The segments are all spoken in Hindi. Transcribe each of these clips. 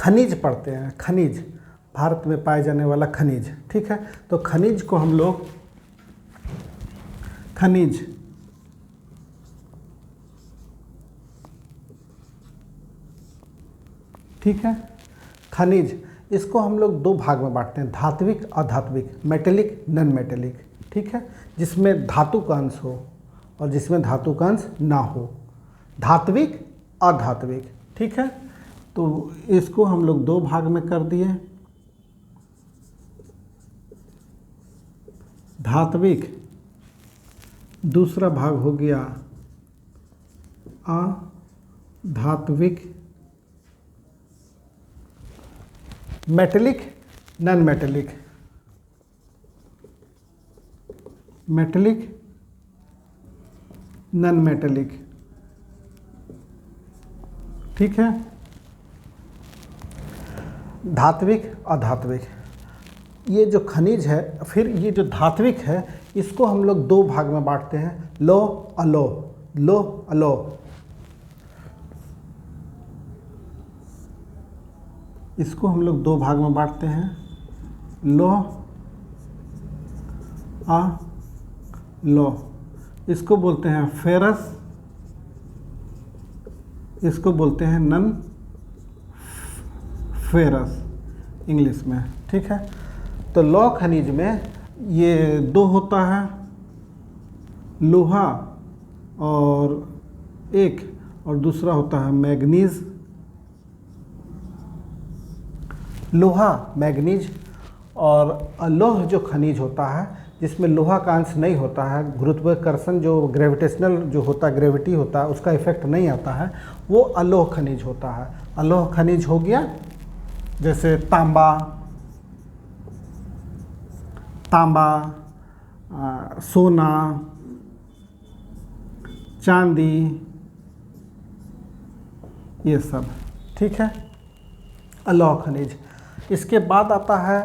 खनिज पढ़ते हैं, खनिज, भारत में पाए जाने वाला खनिज, ठीक है। तो खनिज को हम लोग खनिज, ठीक है, खनिज, इसको हम लोग दो भाग में बांटते हैं, धात्विक अधात्विक, मेटेलिक नॉन मेटेलिक, ठीक है, जिसमें धातु का अंश हो और जिसमें धातु का अंश ना हो, धात्विक अधात्विक, ठीक है। तो इसको हम लोग दो भाग में कर दिए, धात्विक, दूसरा भाग हो गया अधात्विक, metallic non metallic, metallic non metallic, ठीक है। धात्विक अधात्विक, ये जो खनिज है, फिर ये जो धात्विक है इसको हम लोग दो भाग में बांटते हैं, लो अलो, लो अलो, इसको हम लोग दो भाग में बांटते हैं, लो आ लो, इसको बोलते हैं फेरस, इसको बोलते हैं नन फेरस इंग्लिश में, ठीक है। तो लौ खनिज में ये दो होता है, लोहा और एक, और दूसरा होता है मैग्नीज, लोहा मैग्नीज। और अलोह जो खनिज होता है जिसमें लोहा का अंश नहीं होता है, गुरुत्वाकर्षण जो ग्रेविटेशनल जो होता है, ग्रेविटी होता है, उसका इफेक्ट नहीं आता है, वो अलोह खनिज होता है। अलोह खनिज हो गया जैसे तांबा, सोना, चांदी, ये सब, ठीक है, अलोह खनिज। इसके बाद आता है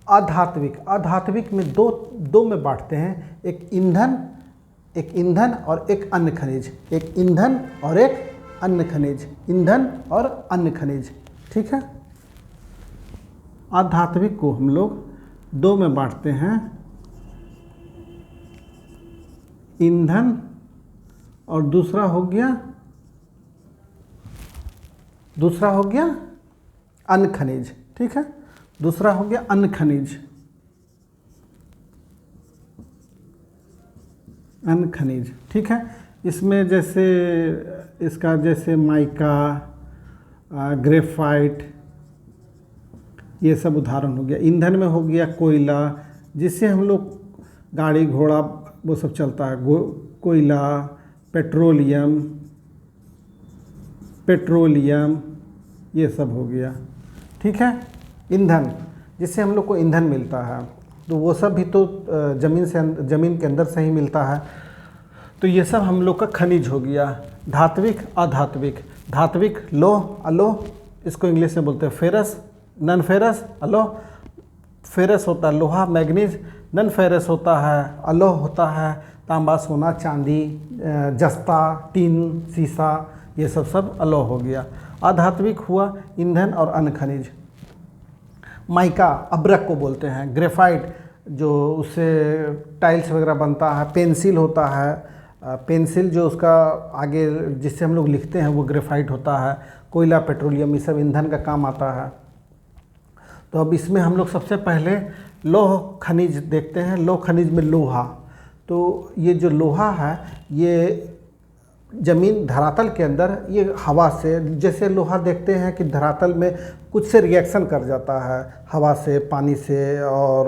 अधात्विक। अधात्विक में दो में बांटते हैं, एक ईंधन और एक अन्य खनिज, एक ईंधन और एक अन्य खनिज, ईंधन और अन्य खनिज, ठीक है। अधात्विक को हम लोग दो में बांटते हैं, ईंधन और दूसरा हो गया अन्य खनिज, ठीक है, दूसरा हो गया अन्य खनिज, अन्य खनिज, ठीक है। इसमें जैसे इसका जैसे माइका, ग्रेफाइट, ये सब उदाहरण हो गया। ईंधन में हो गया कोयला, जिससे हम लोग गाड़ी घोड़ा वो सब चलता है, कोयला, पेट्रोलियम, ये सब हो गया, ठीक है। ईंधन, जिससे हम लोग को ईंधन मिलता है, तो वो सब भी तो ज़मीन के अंदर से ही मिलता है। तो ये सब हम लोग का खनिज हो गया। धात्विक अधात्विक, धात्विक लोह अलोह, इसको इंग्लिश में बोलते हैं ferrous, none ferrous Aloh. Ferrous होता है लोहा मैग्नीज, नन फेरस होता है अलोह, होता है तांबा, सोना, चांदी, जस्ता, टीन, सीसा, ये सब अलोह हो गया। अधात्विक हुआ ईंधन और अन्य खनिज। माइका, अब्रक को बोलते हैं, ग्रेफाइट जो उससे टाइल्स वगैरह बनता है, पेंसिल होता है, पेंसिल जो उसका आगे जिससे हम लोग लिखते हैं वो ग्रेफाइट होता है। कोयला, पेट्रोलियम, ये सब ईंधन का काम आता है। तो अब इसमें हम लोग सबसे पहले लौह खनिज देखते हैं। लौह खनिज में लोहा, तो ये जो लोहा है ये ज़मीन धरातल के अंदर ये हवा से, जैसे लोहा देखते हैं कि धरातल में कुछ से रिएक्शन कर जाता है, हवा से, पानी से, और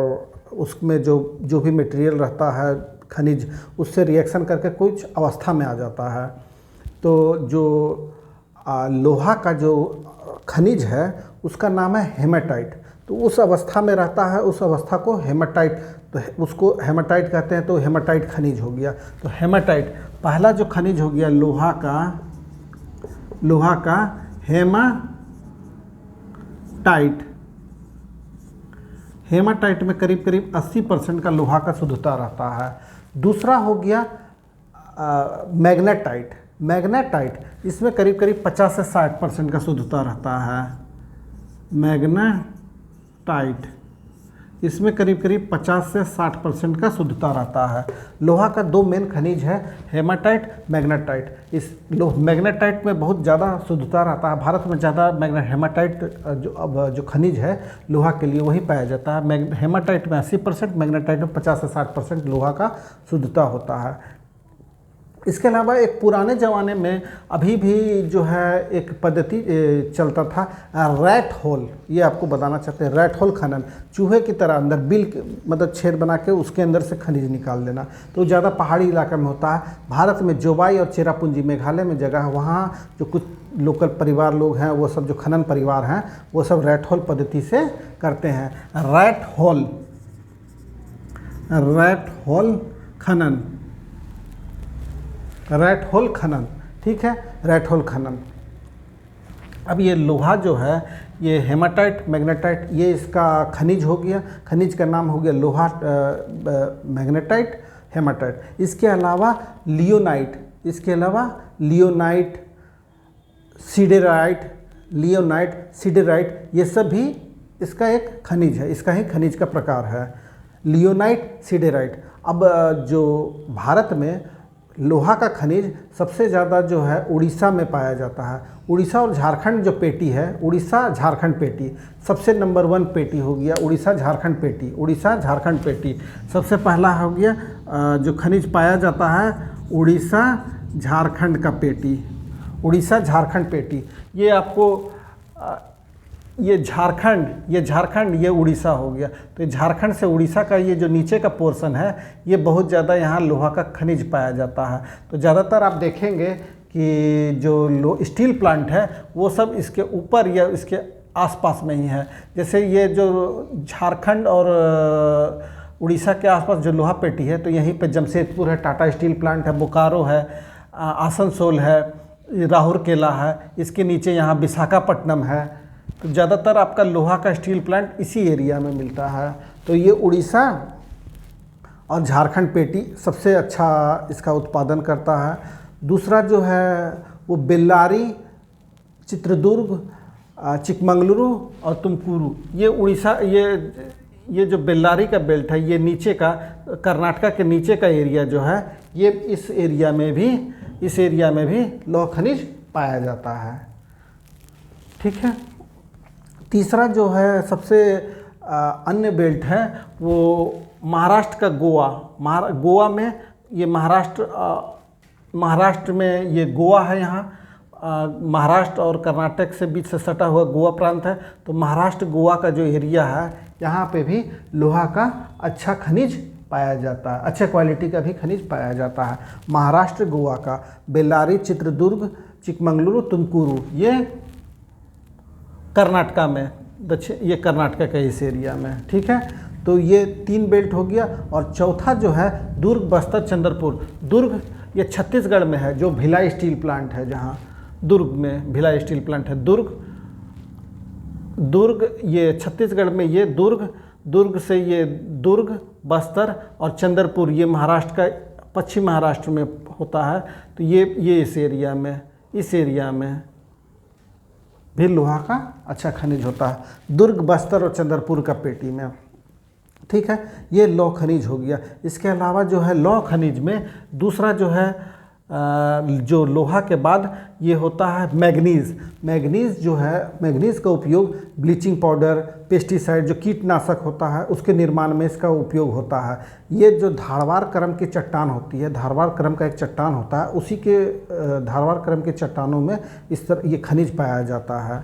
उसमें जो भी मटेरियल रहता है खनिज, उससे रिएक्शन करके कुछ अवस्था में आ जाता है। तो जो लोहा का जो खनिज है उसका नाम है हेमाटाइट। तो उस अवस्था में रहता है, उस अवस्था को हेमाटाइट, तो उसको हेमाटाइट कहते हैं। तो हेमाटाइट खनिज हो गया। तो हेमाटाइट पहला जो खनिज हो गया लोहा का हेमाटाइट। हेमाटाइट में करीब करीब 80% का लोहा का शुद्धता रहता है। दूसरा हो गया मैग्नेटाइट। इसमें करीब करीब 50 से 60% का शुद्धता रहता है। मैग्नेटाइट, इसमें करीब करीब 50 से 60% का शुद्धता रहता है। लोहा का दो मेन खनिज है, हेमाटाइट, मैग्नेटाइट। इस मैग्नेटाइट में बहुत ज़्यादा शुद्धता रहता है। भारत में ज़्यादा हेमाटाइट जो खनिज है लोहा के लिए वही पाया जाता है। हेमाटाइट में 80%, मैग्नेटाइट में 50 से 60% लोहा का शुद्धता होता है। इसके अलावा एक पुराने ज़माने में अभी भी जो है एक पद्धति चलता था, रैट होल। ये आपको बताना चाहते हैं, रैट होल खनन, चूहे की तरह अंदर बिल मतलब छेद बना के उसके अंदर से खनिज निकाल देना। तो ज़्यादा पहाड़ी इलाका में होता है। भारत में जोवाई और चेरापूंजी मेघालय में जगह है, वहाँ जो कुछ लोकल परिवार लोग हैं, वो सब जो खनन परिवार हैं, वो सब रैट होल पद्धति से करते हैं। रैट होल खनन, रैट होल खनन, ठीक है, रैट होल खनन। अब ये लोहा जो है, ये हेमाटाइट, मैग्नेटाइट, ये इसका खनिज हो गया। खनिज का नाम हो गया लोहा, मैग्नेटाइट, हेमाटाइट। इसके अलावा लियोनाइट, सिडेराइट, ये सब भी इसका एक खनिज है, इसका ही खनिज का प्रकार है, लियोनाइट, सिडेराइट। अब जो भारत में लोहा का खनिज सबसे ज़्यादा जो है उड़ीसा में पाया जाता है। उड़ीसा और झारखंड जो पेटी है, उड़ीसा झारखंड पेटी सबसे नंबर 1 पेटी हो गया, उड़ीसा झारखंड पेटी सबसे पहला हो गया। जो खनिज पाया जाता है उड़ीसा झारखंड पेटी। ये आपको ये झारखंड, ये उड़ीसा हो गया। तो झारखंड से उड़ीसा का ये जो नीचे का पोर्शन है, ये बहुत ज़्यादा यहाँ लोहा का खनिज पाया जाता है। तो ज़्यादातर आप देखेंगे कि जो स्टील प्लांट है वो सब इसके ऊपर या इसके आसपास में ही है। जैसे ये जो झारखंड और उड़ीसा के आसपास जो लोहा पेटी है, तो यहीं पे जमशेदपुर है, टाटा स्टील प्लांट है, बोकारो है, आसनसोल है, राउरकेला है, इसके नीचे यहाँ विशाखापट्टनम है। तो ज़्यादातर आपका लोहा का स्टील प्लांट इसी एरिया में मिलता है। तो ये उड़ीसा और झारखंड पेटी सबसे अच्छा इसका उत्पादन करता है। दूसरा जो है वो बेल्लारी, चित्रदुर्ग, चिकमंगलुरु और तुमकुरू। ये उड़ीसा, ये जो बेल्लारी का बेल्ट है, ये नीचे का कर्नाटका के नीचे का एरिया जो है, ये इस एरिया में भी लौह खनिज पाया जाता है, ठीक है। तीसरा जो है सबसे अन्य बेल्ट है वो महाराष्ट्र का गोवा में, ये महाराष्ट्र में ये गोवा है। यहाँ महाराष्ट्र और कर्नाटक से बीच से सटा हुआ गोवा प्रांत है। तो महाराष्ट्र गोवा का जो एरिया है, यहाँ पे भी लोहा का अच्छा खनिज पाया जाता है, अच्छे क्वालिटी का भी खनिज पाया जाता है। महाराष्ट्र गोवा का, बेल्लारी, चित्रदुर्ग, चिकमंगलुरु, तुमकुरू, ये कर्नाटका में, ये कर्नाटका के इस एरिया में, ठीक है। तो ये 3 बेल्ट हो गया। और चौथा जो है दुर्ग, बस्तर, चंद्रपुर। दुर्ग ये छत्तीसगढ़ में है, जो भिलाई स्टील प्लांट है, जहाँ दुर्ग में भिलाई स्टील प्लांट है। दुर्ग ये छत्तीसगढ़ में, ये दुर्ग से ये दुर्ग, बस्तर और चंद्रपुर, ये महाराष्ट्र का, पश्चिम महाराष्ट्र में होता है। तो ये इस एरिया में भी लोहा का अच्छा खनिज होता है, दुर्ग, बस्तर और चंद्रपुर का पेटी में, ठीक है। ये लौह खनिज हो गया। इसके अलावा जो है लौह खनिज में दूसरा जो है जो लोहा के बाद ये होता है मैग्नीज़। मैग्नीज़ का उपयोग ब्लीचिंग पाउडर, पेस्टिसाइड, जो कीटनाशक होता है उसके निर्माण में इसका उपयोग होता है। ये जो धारवाड़ क्रम की चट्टान होती है, धारवाड़ क्रम का एक चट्टान होता है, उसी के धारवाड़ क्रम के चट्टानों में इस तरह ये खनिज पाया जाता है।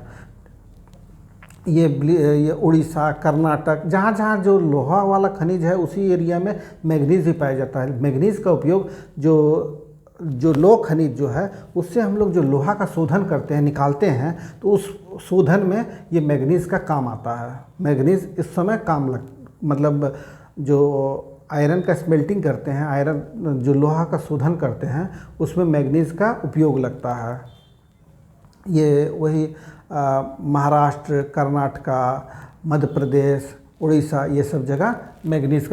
ये उड़ीसा, कर्नाटक, जहाँ जो लोहा वाला खनिज है उसी एरिया में मैग्नीज़ ही पाया जाता है। मैग्नीज़ का उपयोग जो लौह खनिज जो है उससे हम लोग जो लोहा का शोधन करते हैं, निकालते हैं, तो उस शोधन में ये मैग्नीज़ का काम आता है। मैग्नीज़ इस समय मतलब जो आयरन का स्मेल्टिंग करते हैं, आयरन जो लोहा का शोधन करते हैं, उसमें मैग्नीज़ का उपयोग लगता है। ये वही महाराष्ट्र, कर्नाटका, मध्य प्रदेश, उड़ीसा, ये सब जगह मैग्नीज़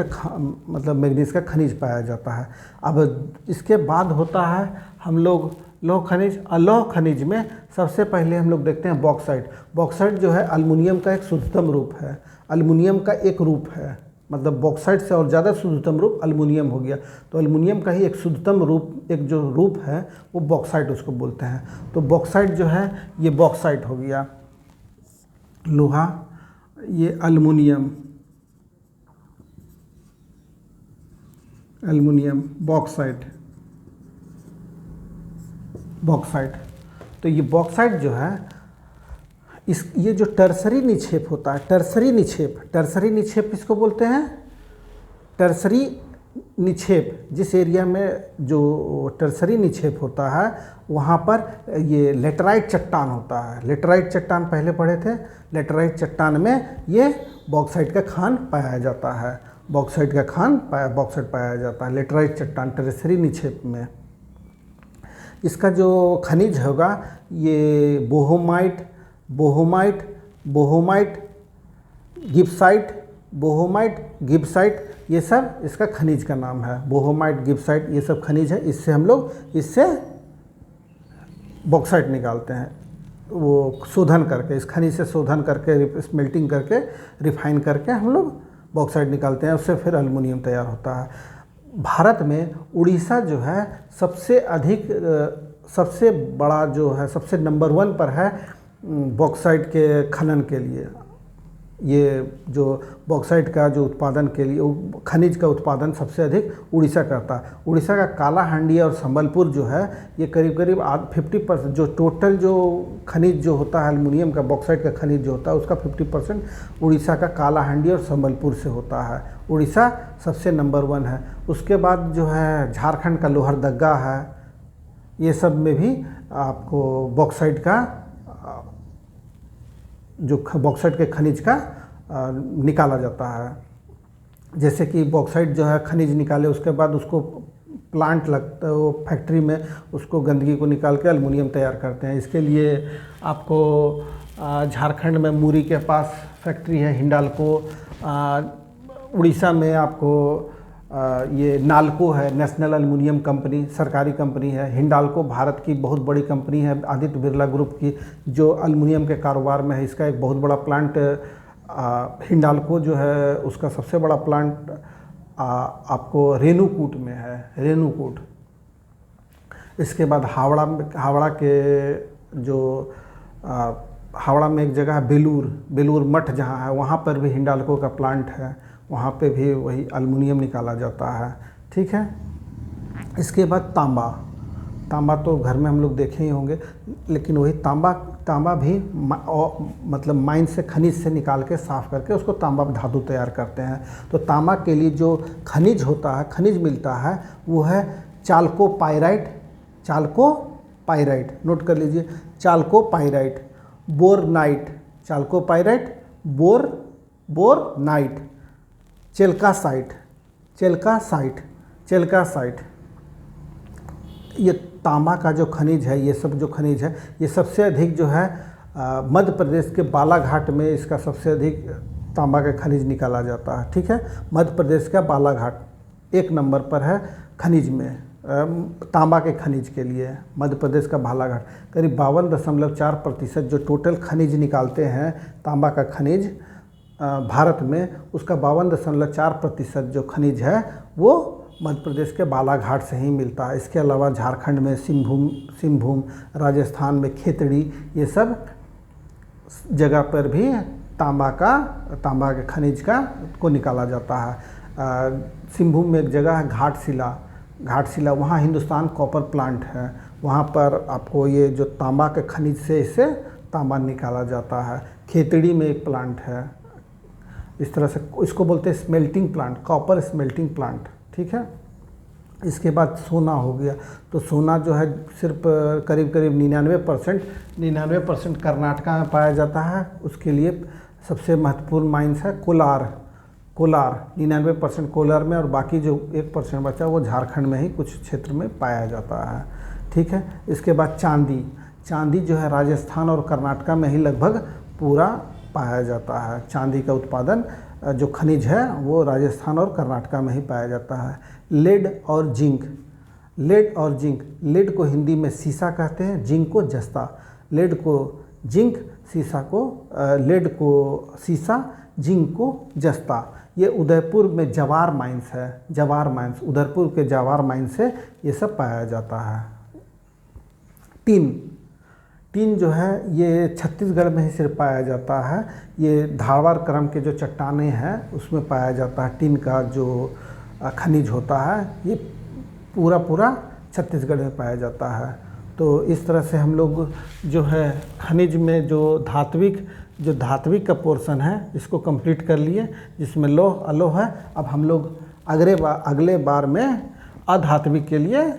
का खनिज पाया जाता है। अब इसके बाद होता है हम लोग लौह खनिज। लौह खनिज में सबसे पहले हम लोग देखते हैं बॉक्साइट। बॉक्साइट जो है अल्मुनियम का एक शुद्धतम रूप है, अल्मुनियम का एक रूप है, मतलब बॉक्साइट से और ज़्यादा शुद्धतम रूप अल्मुनियम हो गया। तो अल्मुनियम का ही एक शुद्धतम रूप, एक जो रूप है वो बॉक्साइट उसको बोलते हैं। तो बॉक्साइट जो है ये बॉक्साइट हो गया, लोहा, ये अल्मुनियम, एल्युमिनियम, बॉक्साइट, बॉक्साइट। तो ये बॉक्साइट जो है ये जो टर्सरी निक्षेप होता है, टर्सरी निक्षेप किसको बोलते हैं? टर्सरी निक्षेप। जिस एरिया में जो टर्सरी निक्षेप होता है वहाँ पर ये लेटराइट चट्टान होता है। लेटराइट चट्टान पहले पढ़े थे। लेटराइट चट्टान में ये बॉक्साइट का खान पाया जाता है, बॉक्साइट पाया जाता है लेटराइट चट्टान, टर्सरी निक्षेप में। इसका जो खनिज होगा ये बोहोमाइट, गिब्साइट, ये सब इसका खनिज का नाम है। बोहोमाइट, गिब्साइट, ये सब खनिज है। इससे हम लोग बॉक्साइट निकालते हैं, वो शोधन करके, इस खनिज से शोधन करके, स्मेल्टिंग करके, रिफाइन करके हम लोग बॉक्साइट निकालते हैं। उससे फिर एल्युमिनियम तैयार होता है। भारत में उड़ीसा जो है सबसे अधिक, सबसे बड़ा जो है, सबसे नंबर 1 पर है बॉक्साइट के खनन के लिए। ये जो बॉक्साइट का जो उत्पादन के लिए, खनिज का उत्पादन सबसे अधिक उड़ीसा करता है। उड़ीसा का कालाहांडी और संबलपुर जो है ये करीब 50% जो टोटल जो खनिज जो होता है एल्युमिनियम का, बॉक्साइट का खनिज जो होता है उसका 50% उड़ीसा का कालाहांडी और संबलपुर से होता है। उड़ीसा सबसे नंबर 1 है। उसके बाद जो है झारखंड का लोहरदग्गा है, ये सब में भी आपको बॉक्साइट का जो बॉक्साइट के खनिज का निकाला जाता है। जैसे कि बॉक्साइट जो है खनिज निकाले, उसके बाद उसको प्लांट लगता है, वो फैक्ट्री में उसको गंदगी को निकाल के एल्युमिनियम तैयार करते हैं। इसके लिए आपको झारखंड में मुरी के पास फैक्ट्री है हिंडाल्को, उड़ीसा में आपको ये नाल्को है, नेशनल एल्युमिनियम कंपनी, सरकारी कंपनी है। हिंडाल्को भारत की बहुत बड़ी कंपनी है, आदित्य बिरला ग्रुप की, जो एल्युमिनियम के कारोबार में है। इसका एक बहुत बड़ा प्लांट हिंडाल्को जो है उसका सबसे बड़ा प्लांट आपको रेणुकूट में है, रेणुकूट। इसके बाद हावड़ा के जो हावड़ा में एक जगह है बेलूर मठ जहाँ है, वहाँ पर भी हिंडाल्को का प्लांट है, वहाँ पे भी वही एल्युमिनियम निकाला जाता है। ठीक है। इसके बाद तांबा तो घर में हम लोग देखे ही होंगे, लेकिन वही तांबा भी मतलब माइन से, खनिज से निकाल के साफ़ करके उसको तांबा धातु तैयार करते हैं। तो तांबा के लिए जो खनिज होता है, खनिज मिलता है, वो है चाल्कोपाइराइट, नोट कर लीजिए, चाल्कोपाइराइट, बोरनाइट, चाल्कोपाइराइट, बोरनाइट, चेल्कासाइट। ये तांबा का जो खनिज है, ये सब जो खनिज है, ये सबसे अधिक जो है मध्य प्रदेश के बालाघाट में इसका सबसे अधिक तांबा का खनिज निकाला जाता है। ठीक है। मध्य प्रदेश का बालाघाट 1 नंबर पर है खनिज में, तांबा के खनिज के लिए मध्य प्रदेश का बालाघाट। करीब 52.4% जो टोटल खनिज निकालते हैं तांबा का खनिज भारत में, उसका 52.4% जो खनिज है वो मध्य प्रदेश के बालाघाट से ही मिलता है। इसके अलावा झारखंड में सिंहभूम, राजस्थान में खेतड़ी, ये सब जगह पर भी तांबा के खनिज को निकाला जाता है। सिंहभूम में एक जगह है घाटशिला, वहाँ हिंदुस्तान कॉपर प्लांट है, वहाँ पर आपको ये जो तांबा के खनिज से इससे तांबा निकाला जाता है। खेतड़ी में एक प्लांट है, इस तरह से इसको बोलते हैं smelting plant, copper smelting plant. ठीक है। इसके बाद सोना हो गया। तो सोना जो है सिर्फ करीब 99% कर्नाटका में पाया जाता है। उसके लिए सबसे महत्वपूर्ण माइंस है कोलार 99% कोलार में, और बाकी जो 1% बचा वो झारखंड में ही कुछ क्षेत्र में पाया जाता है। ठीक है। इसके बाद चांदी जो है राजस्थान और कर्नाटका में ही लगभग पूरा पाया जाता है। चांदी का उत्पादन जो खनिज है वो राजस्थान और कर्नाटका में ही पाया जाता है। लेड और लेड और जिंक, लेड को हिंदी में सीसा कहते हैं, जिंक को जस्ता। लेड को जिंक, सीसा को लेड को सीसा, जिंक को जस्ता। ये उदयपुर में जवार माइंस है, जवार माइंस, उदयपुर के जवार माइंस से ये सब पाया जाता है। टीन, टीन जो है ये छत्तीसगढ़ में ही सिर्फ पाया जाता है। ये धारवाड़ क्रम के जो चट्टानें हैं उसमें पाया जाता है। टीन का जो खनिज होता है ये पूरा छत्तीसगढ़ में पाया जाता है। तो इस तरह से हम लोग जो है खनिज में जो धात्विक का पोर्शन है इसको कंप्लीट कर लिए, जिसमें लौह अलोह है। अब हम लोग अगले बार में अधात्विक के लिए